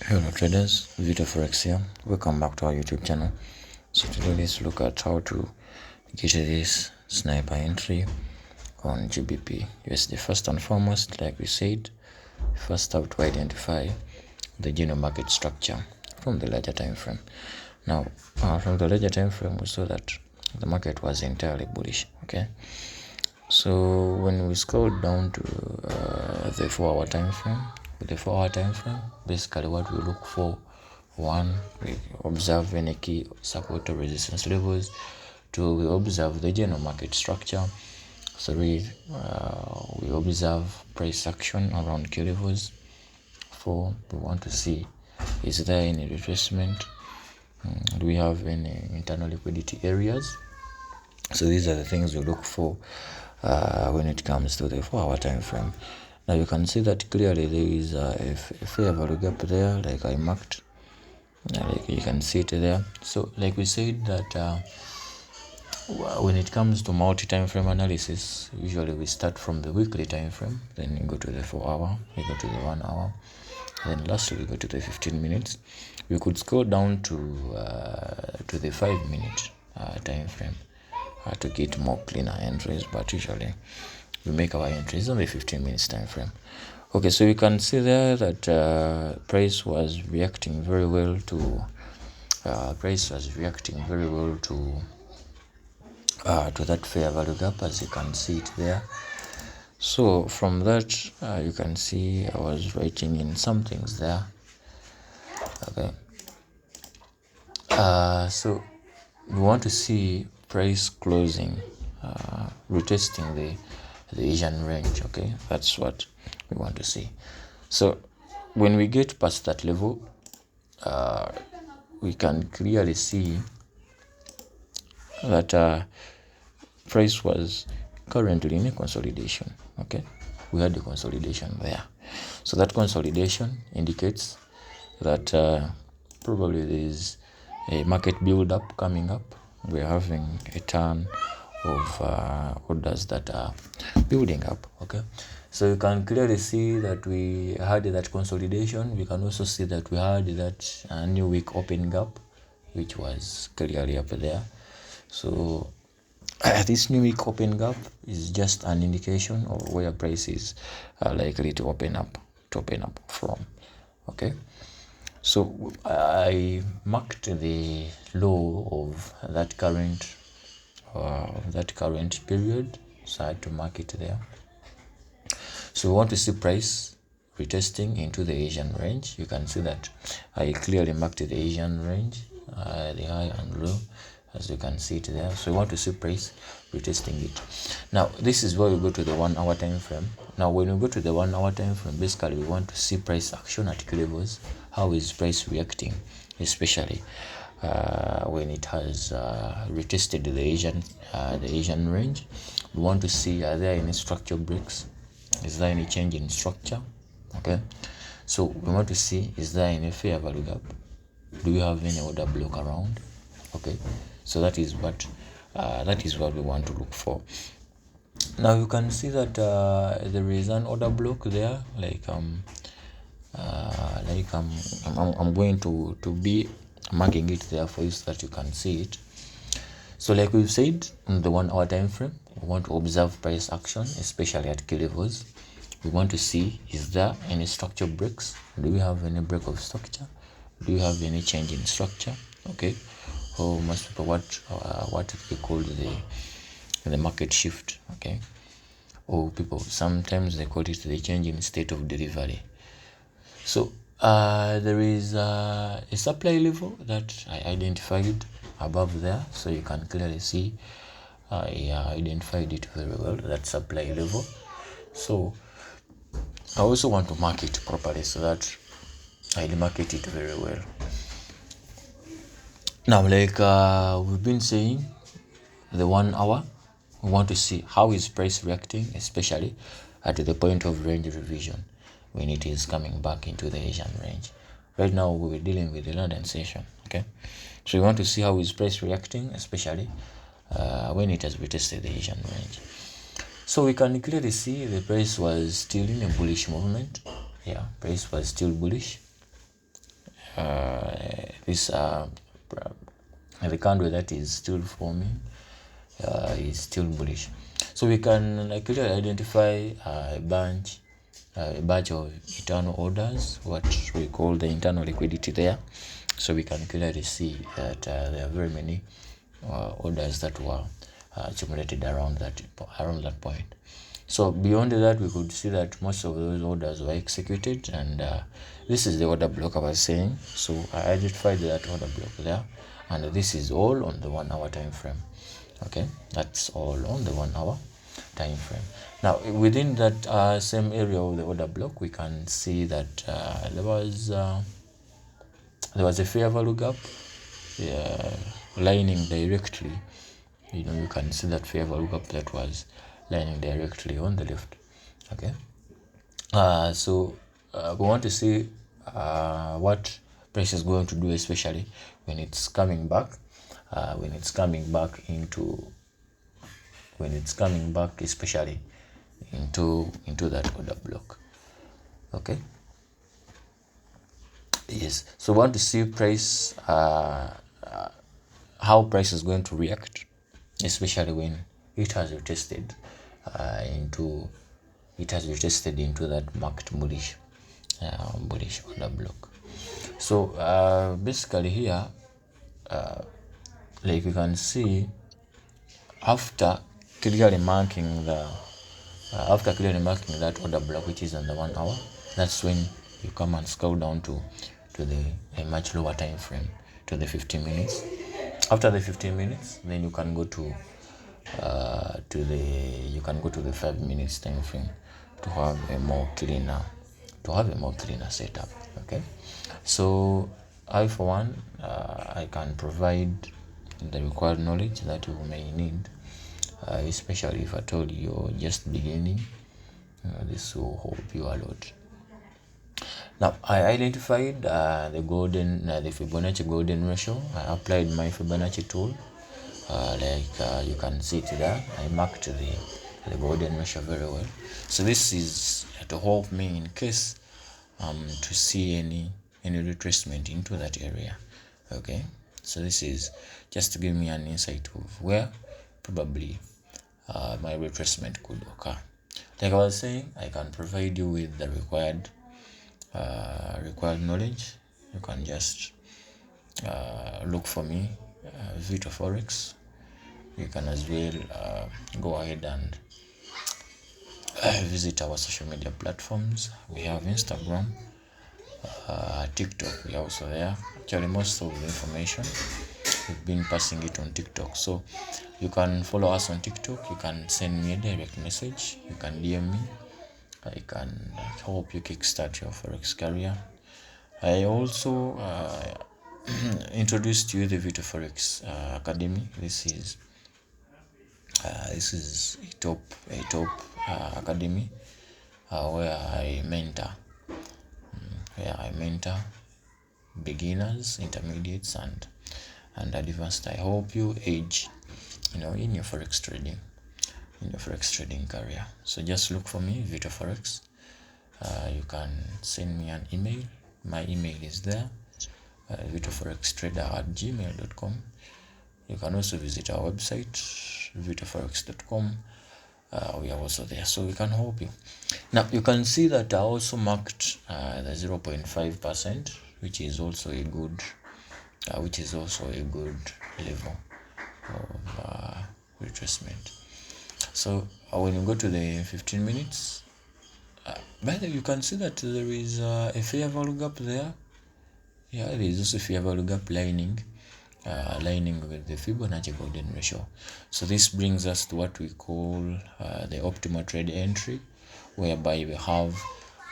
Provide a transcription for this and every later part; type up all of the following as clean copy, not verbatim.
Hello traders, VitoForex here. Welcome back to our YouTube channel. So today let's look at how to get this sniper entry on GBP USD. First and foremost, like we said, first have to identify the general market structure from the larger time frame. Now, from the larger time frame, we saw that the market was entirely bullish. Okay, so when we scroll down to the 4-hour time frame, with the 4-hour time frame, basically what we look for: one, we observe any key support or resistance levels. Two, we observe the general market structure. Three, we observe price action around key levels. Four, we want to see, is there any retracement? Do we have any internal liquidity areas? So these are the things we look for when it comes to the 4-hour time frame. Now you can see that clearly there is a fair value gap there, like I marked. Like you can see it there. So like we said that when it comes to multi-time frame analysis, usually we start from the weekly time frame, then you go to the 4-hour, we go to the 1 hour, then lastly we go to the 15 minutes. We could scroll down to the 5-minute time frame to get more cleaner entries, but usually we make our entries on the 15 minutes time frame. Okay, so you can see there that price was reacting very well to that fair value gap, as you can see it there. So from that you can see I was writing in some things there. Okay, so we want to see price closing, retesting the Asian range. Okay, that's what we want to see. So when we get past that level, we can clearly see that price was currently in a consolidation. Okay, we had a consolidation there, so that consolidation indicates that probably there is a market build up coming up. We're having a ton of orders that are building up. Okay, so you can clearly see that we had that consolidation. We can also see that we had that new week open gap, which was clearly up there. So this new week open gap is just an indication of where prices are likely to open up from. Okay, so I marked the low of that current period, so I had to mark it there. So we want to see price retesting into the Asian range. You can see that I clearly marked the Asian range, the high and low, as you can see it there. So we want to see price retesting it. Now this is where we go to the 1 hour time frame. Now when we go to the 1 hour time frame, basically we want to see price action at key levels. How is price reacting, especially when it has retested the Asian range? We want to see, are there any structure breaks? Is there any change in structure? Okay, so we want to see, is there any fair value gap? Do we have any order block around? Okay, so that is what we want to look for. Now you can see that there is an order block there. I'm going to be marking it there for you so that you can see it. So like we've said, in the 1 hour time frame, we want to observe price action, especially at key levels. We want to see, is there any structure breaks? Do we have any break of structure? Do you have any change in structure? Okay, or most people what they call the market shift. Okay, or people sometimes they call it the change in state of delivery. So there is a supply level that I identified above there, so you can clearly see I identified it very well, that supply level. So I also want to mark it properly so that I demarcate it very well. Now, like we've been saying, the 1 hour, we want to see how is price reacting, especially at the point of range revision, when it is coming back into the Asian range. Right now we're dealing with the London session. Okay, so we want to see how is price reacting, especially when it has retested the Asian range. So we can clearly see the price was still in a bullish movement. Yeah, price was still bullish. the candle that is still forming is still bullish. So we can clearly identify a bunch of internal orders, what we call the internal liquidity there. So we can clearly see that there are very many orders that were accumulated around that point. So beyond that, we could see that most of those orders were executed, and this is the order block I was saying. So I identified that order block there, and this is all on the 1 hour time frame. Okay, that's all on the 1 hour time frame. Now within that same area of the order block, we can see that there was a fair value gap lining directly. You can see that fair value gap that was lining directly on the left. Okay, so we want to see what price is going to do, especially when it's coming back especially into that order block. Okay, yes, so we want to see price how price is going to react, especially when it has retested into that marked bullish order block. So basically here, like you can see, after clearly marking that order block, which is on the 1 hour, that's when you come and scroll down to a much lower time frame, to the 15 minutes. After the 15 minutes, then you can go to the 5 minutes time frame to have a more cleaner setup. Okay, so I for one, I can provide the required knowledge that you may need, especially if I told you you're just beginning. This will help you a lot. Now I identified the Fibonacci golden ratio. I applied my Fibonacci tool. You can see it there. I marked the golden ratio very well. So this is to help me in case to see any retracement into that area. Okay, so this is just to give me an insight of where probably my retracement could occur. Like I was saying, I can provide you with the required knowledge. You can just look for me, VitoForex. You can as well go ahead and visit our social media platforms. We have Instagram, TikTok. We are also there. Actually, most of the information we've been passing it on TikTok. So you can follow us on TikTok. You can send me a direct message. You can DM me. I can help you kickstart your Forex career. I also introduced you the VitoForex Academy. This is a top academy where I mentor beginners, intermediates, and advanced. I hope you age in your Forex trading career. So just look for me, VitoForex. You can send me an email. My email is there, vitoforextrader@gmail.com. You can also visit our website, vitoforex.com. We are also there, so we can help you. Now you can see that I also marked the 0.5%, which is also a good level of retracement. So when you go to the 15 minutes, by the way, you can see that there is a fair value gap there. Yeah, there is also a fair value gap lining with the Fibonacci golden ratio. So this brings us to what we call the optimal trade entry, whereby we have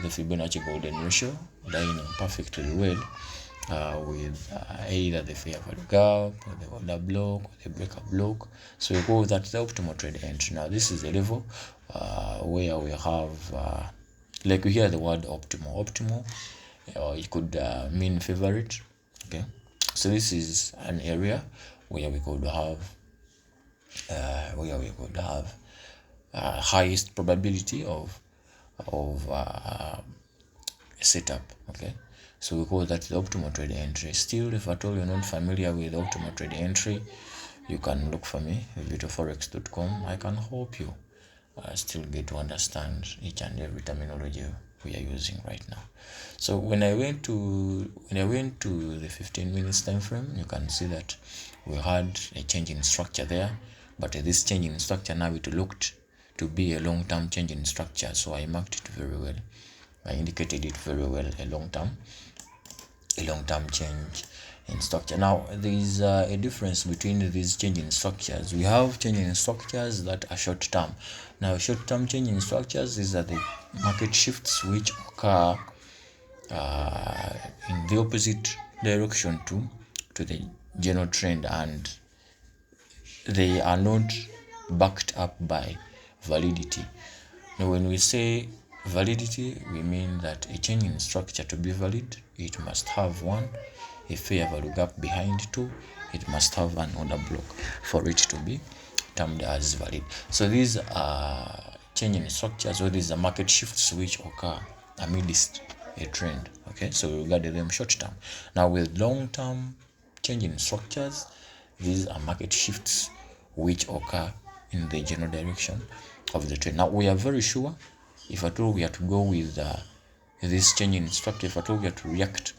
the Fibonacci golden ratio lining perfectly well with either the fair value gap or the order block or the breaker block. So we call that the optimal trade entry. Now this is a level where we have like we hear the word optimal, or it could mean favorite. Okay, so this is an area where we could have highest probability of setup. Okay, So we call that the optimal trade entry. Still, if at all you're not familiar with optimal trade entry, you can look for me at VitoForex.com. I can help you still get to understand each and every terminology we are using right now. So when I went to the 15 minutes time frame, you can see that we had a change in structure there, but this change in structure now it looked to be a long-term change in structure, so I marked it very well. I indicated it very well, a long-term change in structure. Now there is a difference between these changing structures. We have changing structures that are short-term. Now short-term changing structures, these are the market shifts which occur in the opposite direction to the general trend, and they are not backed up by validity. Now when we say validity, we mean that a change in structure to be valid, it must have one, a fair value gap behind, two, it must have an order block for it to be termed as valid. So these are change in structures, or these are market shifts which occur amidst a trend. Okay, so we regard them short term. Now with long term change in structures, these are market shifts which occur in the general direction of the trend. Now we are very sure, if at all we are to go with this change in structure, if at all we are to react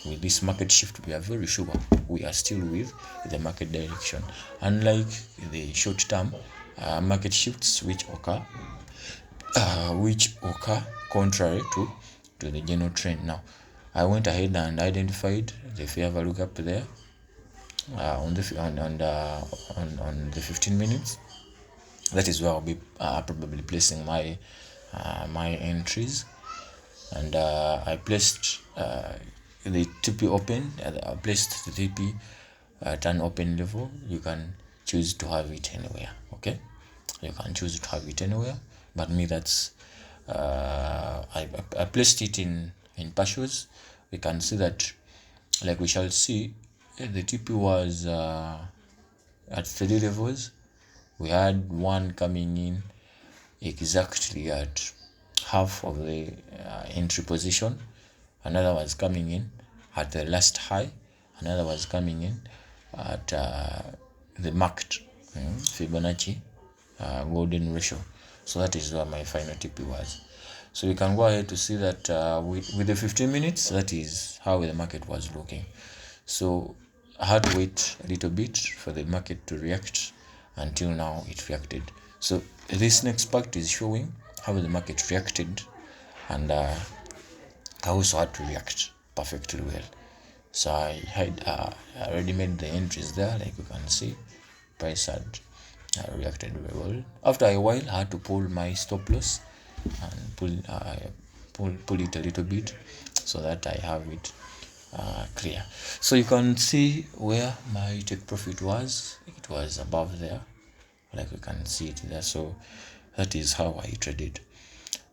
with this market shift, we are very sure we are still with the market direction, unlike the short term market shifts which occur contrary to the general trend. Now I went ahead and identified the fair value gap there on the 15 minutes. That is where I'll be probably placing my entries, and I placed the TP open. I placed the TP at an open level. You can choose to have it anywhere. Okay, you can choose to have it anywhere, but me, that's I placed it in partials. We can see that, like we shall see, the TP was at 3 levels. We had one coming in exactly at half of the entry position, another was coming in at the last high, another was coming in at the marked Fibonacci golden ratio. So that is where my final TP was. So you can go ahead to see that with the 15 minutes, that is how the market was looking. So I had to wait a little bit for the market to react. Until now it reacted. So this next part is showing how the market reacted, and I also had to react perfectly well. So I had already made the entries there, like you can see. Price had reacted very well. After a while, I had to pull my stop loss and pull it a little bit so that I have it clear. So you can see where my take profit was. It was above there, like you can see it there. So that is how I traded.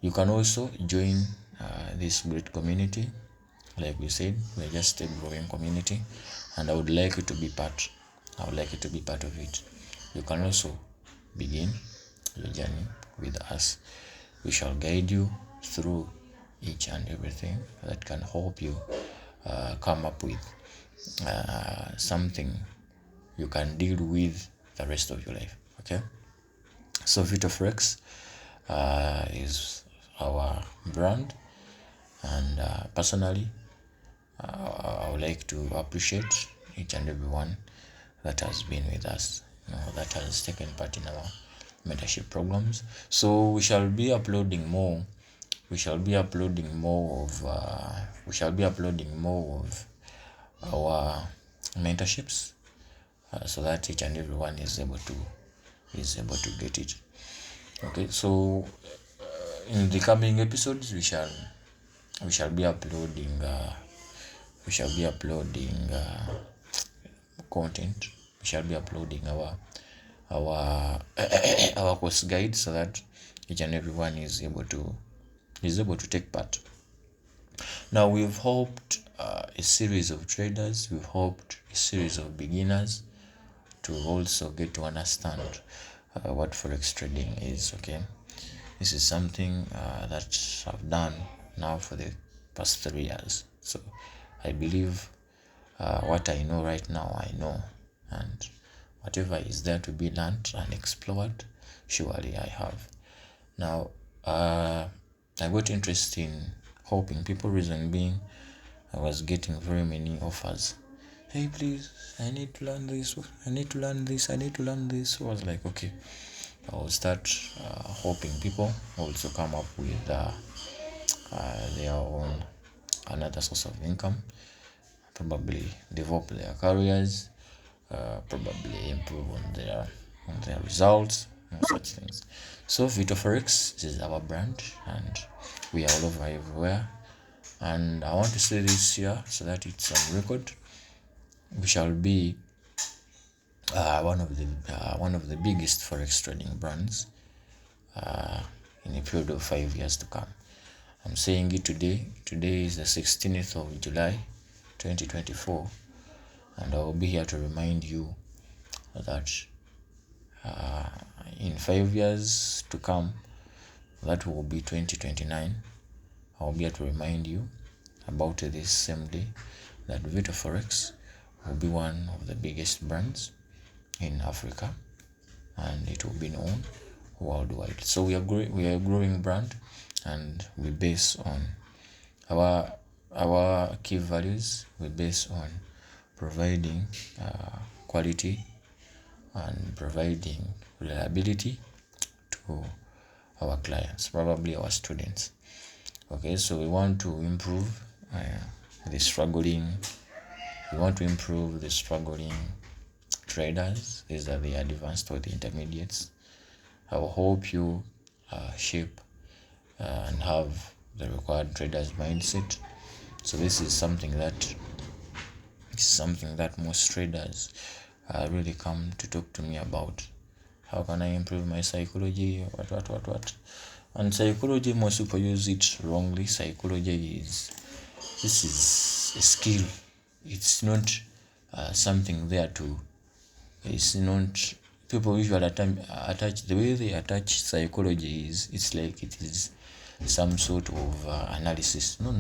You can also join this great community. Like we said, we're just a growing community, and I would like you to be part of it. You can also begin your journey with us. We shall guide you through each and everything that can help you come up with something you can deal with the rest of your life. Okay, so VitoForex is our brand, and personally I would like to appreciate each and everyone that has been with us, that has taken part in our mentorship programs. So we shall be uploading more of our mentorships, so that each and everyone is able to get it. Okay, so in the coming episodes we shall be uploading content. We shall be uploading our our course guide, so that each and everyone is able to take part. Now we've helped a series of traders, we've helped a series of beginners to also get to understand what forex trading is. Okay, this is something that I've done now for the past 3 years. So I believe what I know right now, I know, and whatever is there to be learned and explored, surely I have. Now, I got interest in helping people. Reason being, I was getting very many offers. Hey, please, I need to learn this. I need to learn this. I need to learn this. So I was like, okay, I'll start helping people also come up with their own another source of income, probably develop their careers, probably improve on their results and such things. So VitoForex is our brand, and we are all over everywhere. And I want to say this here so that it's on record. We shall be one of the biggest forex trading brands in a period of 5 years to come. I'm saying it today. Today is the 16th of July 2024, and I will be here to remind you that in 5 years to come, that will be 2029, I will be here to remind you about this same day that VitoForex will be one of the biggest brands in Africa, and it will be known worldwide. So we are a growing brand, and we base on our key values. We base on providing quality and providing reliability to our clients, probably our students. Okay, so we want to improve the struggling traders. These are the advanced or the intermediates. I will help you shape and have the required traders mindset. So this is something that most traders really come to talk to me about. How can I improve my psychology? What? And psychology, most people use it wrongly. Psychology is a skill. It's not something there to. It's not. People usually attach the way they attach psychology is. It's like it is some sort of analysis. No.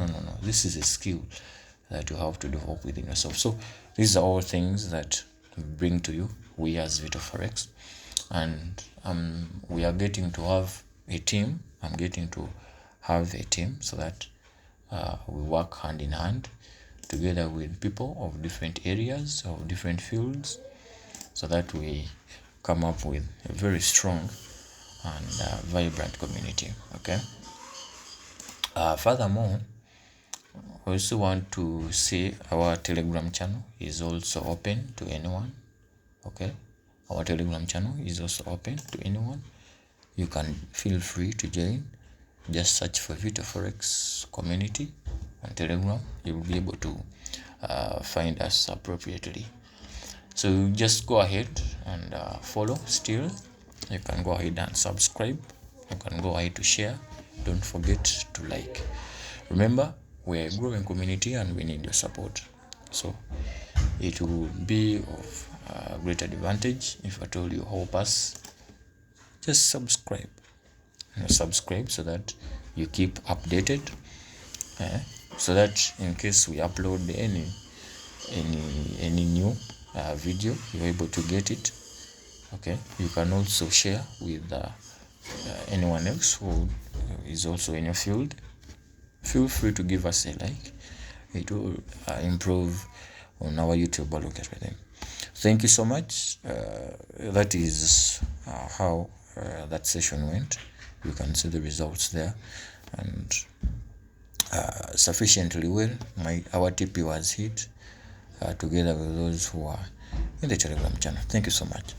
This is a skill that you have to develop within yourself. So these are all things that we bring to you, we as VitoForex, and we are getting to have a team. I'm getting to have a team so that we work hand in hand together with people of different areas, of different fields, so that we come up with a very strong and vibrant community. Okay. Furthermore, I also want to say our Telegram channel is also open to anyone. Okay, our Telegram channel is also open to anyone. You can feel free to join. Just search for VitoForex community on Telegram. You will be able to find us appropriately. So just go ahead and follow. Still, you can go ahead and subscribe. You can go ahead to share. Don't forget to like. Remember, we're a growing community and we need your support. So it will be of great advantage if at all you help us. Just subscribe. Subscribe so that you keep updated. So that in case we upload any new video, you're able to get it. Okay, you can also share with anyone else who is also in your field. Feel free to give us a like. It will improve on our YouTube algorithm. Thank you so much. That is how that session went. You can see the results there, and sufficiently well. Our TP was hit together with those who are in the Telegram channel. Thank you so much.